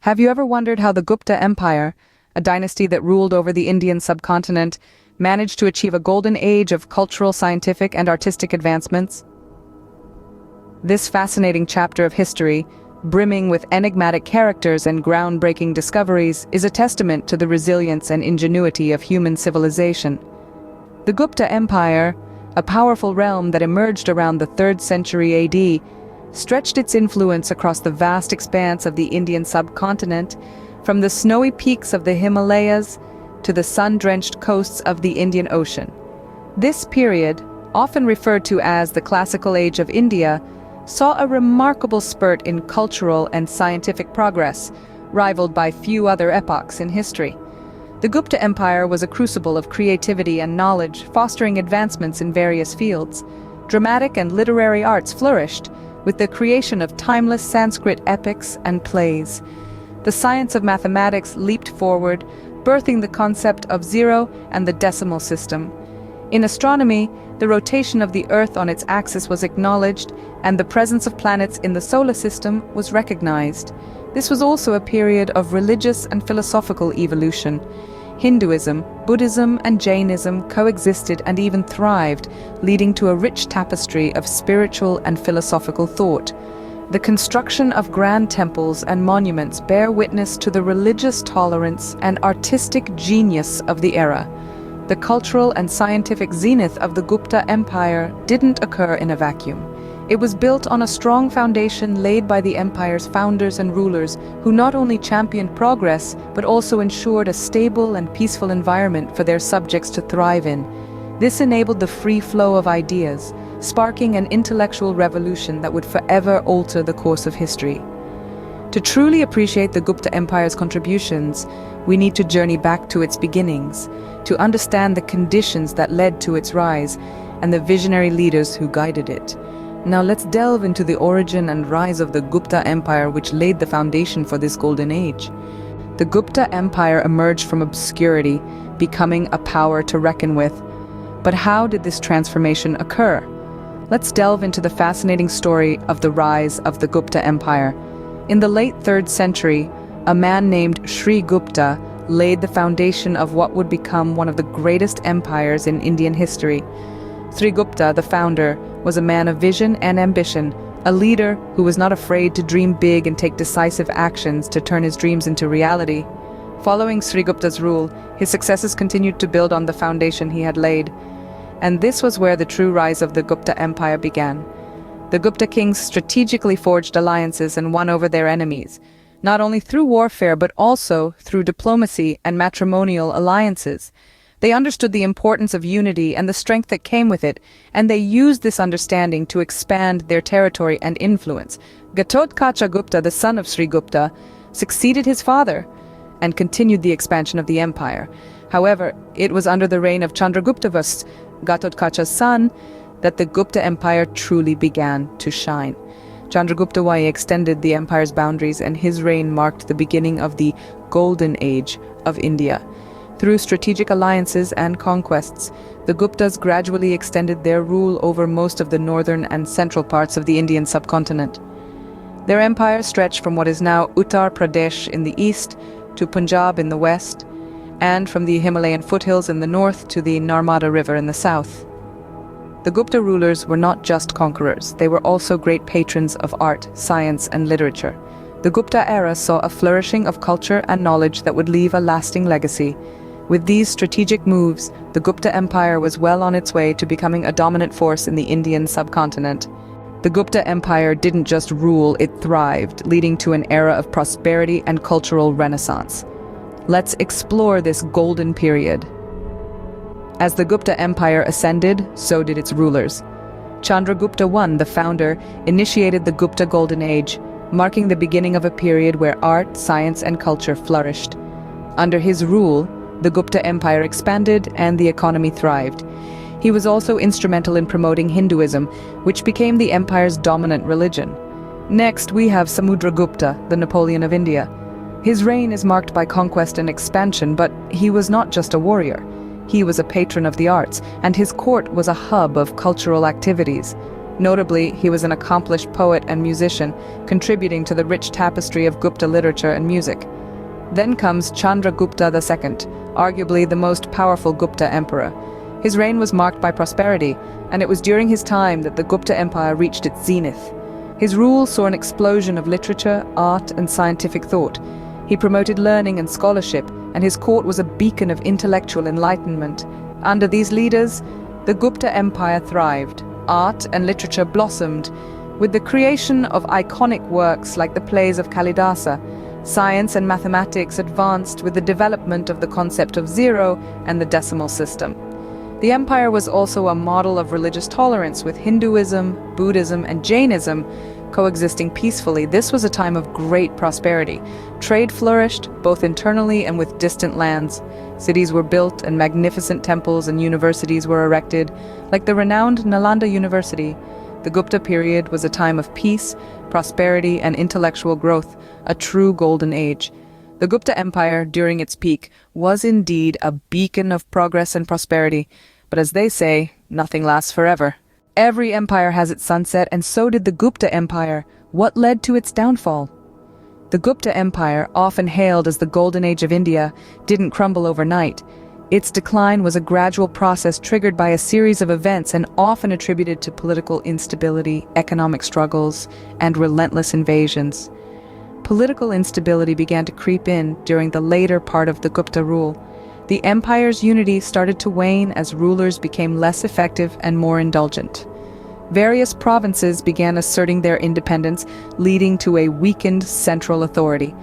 Have you ever wondered how the Gupta Empire, a dynasty that ruled over the Indian subcontinent, managed to achieve a golden age of cultural, scientific, and artistic advancements? This fascinating chapter of history, brimming with enigmatic characters and groundbreaking discoveries, is a testament to the resilience and ingenuity of human civilization. The Gupta Empire, a powerful realm that emerged around the 3rd century AD, stretched its influence across the vast expanse of the Indian subcontinent, from the snowy peaks of the Himalayas to the sun-drenched coasts of the Indian Ocean. This period, often referred to as the Classical Age of India, saw a remarkable spurt in cultural and scientific progress, rivaled by few other epochs in history. The Gupta Empire was a crucible of creativity and knowledge, fostering advancements in various fields. Dramatic and literary arts flourished, with the creation of timeless Sanskrit epics and plays. The science of mathematics leaped forward, birthing the concept of zero and the decimal system. In astronomy, the rotation of the Earth on its axis was acknowledged, and the presence of planets in the solar system was recognized. This was also a period of religious and philosophical evolution. Hinduism, Buddhism, and Jainism coexisted and even thrived, leading to a rich tapestry of spiritual and philosophical thought. The construction of grand temples and monuments bear witness to the religious tolerance and artistic genius of the era. The cultural and scientific zenith of the Gupta Empire didn't occur in a vacuum. It was built on a strong foundation laid by the empire's founders and rulers, who not only championed progress, but also ensured a stable and peaceful environment for their subjects to thrive in. This enabled the free flow of ideas, sparking an intellectual revolution that would forever alter the course of history. To truly appreciate the Gupta Empire's contributions, we need to journey back to its beginnings, to understand the conditions that led to its rise, and the visionary leaders who guided it. Now let's delve into the origin and rise of the Gupta Empire, which laid the foundation for this golden age. The Gupta Empire emerged from obscurity, becoming a power to reckon with. But how did this transformation occur? Let's delve into the fascinating story of the rise of the Gupta Empire. In the late 3rd century, a man named Sri Gupta laid the foundation of what would become one of the greatest empires in Indian history. Sri Gupta, the founder, was a man of vision and ambition, a leader who was not afraid to dream big and take decisive actions to turn his dreams into reality. Following Sri Gupta's rule, his successes continued to build on the foundation he had laid. And this was where the true rise of the Gupta Empire began. The Gupta kings strategically forged alliances and won over their enemies, not only through warfare but also through diplomacy and matrimonial alliances. They understood the importance of unity and the strength that came with it, and they used this understanding to expand their territory and influence. Ghatotkacha Gupta, the son of Sri Gupta, succeeded his father and continued the expansion of the empire. However, it was under the reign of Chandragupta, Ghatotkacha's son, that the Gupta Empire truly began to shine. Chandragupta extended the empire's boundaries, and his reign marked the beginning of the Golden Age of India. Through strategic alliances and conquests, the Guptas gradually extended their rule over most of the northern and central parts of the Indian subcontinent. Their empire stretched from what is now Uttar Pradesh in the east to Punjab in the west, and from the Himalayan foothills in the north to the Narmada River in the south. The Gupta rulers were not just conquerors, they were also great patrons of art, science, and literature. The Gupta era saw a flourishing of culture and knowledge that would leave a lasting legacy. With these strategic moves, the Gupta Empire was well on its way to becoming a dominant force in the Indian subcontinent. The Gupta Empire didn't just rule, it thrived, leading to an era of prosperity and cultural renaissance. Let's explore this golden period. As the Gupta Empire ascended, so did its rulers. Chandragupta I, the founder, initiated the Gupta Golden Age, marking the beginning of a period where art, science, and culture flourished. Under his rule, the Gupta Empire expanded and the economy thrived. He was also instrumental in promoting Hinduism, which became the empire's dominant religion. Next, we have Samudragupta, the Napoleon of India. His reign is marked by conquest and expansion, but he was not just a warrior. He was a patron of the arts, and his court was a hub of cultural activities. Notably, he was an accomplished poet and musician, contributing to the rich tapestry of Gupta literature and music. Then comes Chandragupta II, arguably the most powerful Gupta emperor. His reign was marked by prosperity, and it was during his time that the Gupta Empire reached its zenith. His rule saw an explosion of literature, art, and scientific thought. He promoted learning and scholarship, and his court was a beacon of intellectual enlightenment. Under these leaders, the Gupta Empire thrived. Art and literature blossomed, with the creation of iconic works like the plays of Kalidasa. Science and mathematics advanced with the development of the concept of zero and the decimal system. The empire was also a model of religious tolerance, with Hinduism, Buddhism, and Jainism coexisting peacefully. This was a time of great prosperity. Trade flourished, both internally and with distant lands. Cities were built, and magnificent temples and universities were erected, like the renowned Nalanda University. The Gupta period was a time of peace, prosperity, and intellectual growth, a true golden age. The Gupta Empire, during its peak, was indeed a beacon of progress and prosperity. But as they say, nothing lasts forever. Every empire has its sunset, and so did the Gupta Empire. What led to its downfall? The Gupta Empire, often hailed as the Golden Age of India, didn't crumble overnight. Its decline was a gradual process triggered by a series of events and often attributed to political instability, economic struggles, and relentless invasions. Political instability began to creep in during the later part of the Gupta rule. The empire's unity started to wane as rulers became less effective and more indulgent. Various provinces began asserting their independence, leading to a weakened central authority.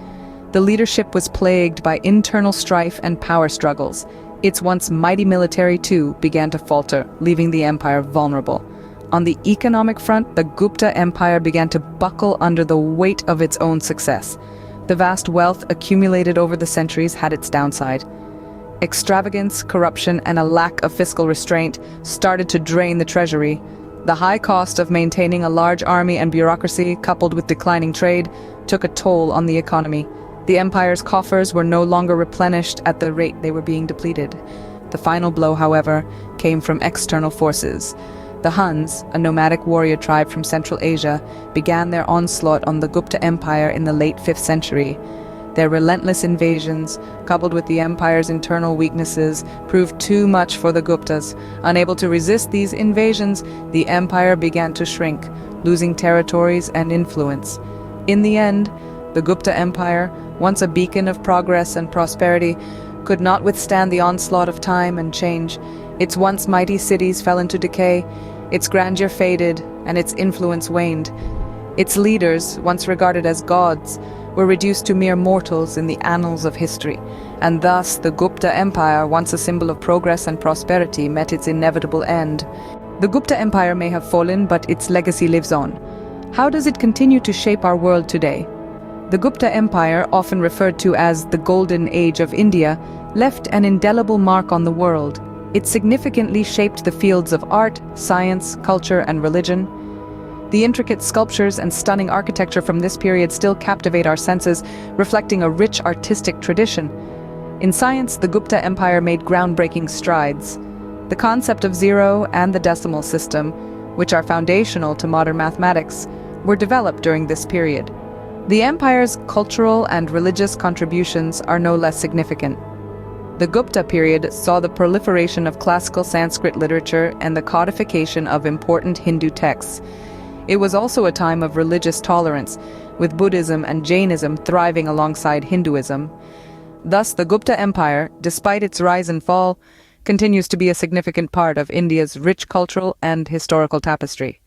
The leadership was plagued by internal strife and power struggles. Its once mighty military, too, began to falter, leaving the empire vulnerable. On the economic front, the Gupta Empire began to buckle under the weight of its own success. The vast wealth accumulated over the centuries had its downside. Extravagance, corruption, and a lack of fiscal restraint started to drain the treasury. The high cost of maintaining a large army and bureaucracy, coupled with declining trade, took a toll on the economy. The empire's coffers were no longer replenished at the rate they were being depleted. The final blow, however, came from external forces. The Huns, a nomadic warrior tribe from Central Asia, began their onslaught on the Gupta Empire in the late 5th century. Their relentless invasions, coupled with the empire's internal weaknesses, proved too much for the Guptas. Unable to resist these invasions, the empire began to shrink, losing territories and influence. In the end, the Gupta Empire, once a beacon of progress and prosperity, could not withstand the onslaught of time and change. Its once mighty cities fell into decay, its grandeur faded, and its influence waned. Its leaders, once regarded as gods, were reduced to mere mortals in the annals of history, and thus the Gupta Empire, once a symbol of progress and prosperity, met its inevitable end. The Gupta Empire may have fallen, but its legacy lives on. How does it continue to shape our world today? The Gupta Empire, often referred to as the Golden Age of India, left an indelible mark on the world. It significantly shaped the fields of art, science, culture, and religion. The intricate sculptures and stunning architecture from this period still captivate our senses, reflecting a rich artistic tradition. In science, the Gupta Empire made groundbreaking strides. The concept of zero and the decimal system, which are foundational to modern mathematics, were developed during this period. The empire's cultural and religious contributions are no less significant. The Gupta period saw the proliferation of classical Sanskrit literature and the codification of important Hindu texts. It was also a time of religious tolerance, with Buddhism and Jainism thriving alongside Hinduism. Thus, the Gupta Empire, despite its rise and fall, continues to be a significant part of India's rich cultural and historical tapestry.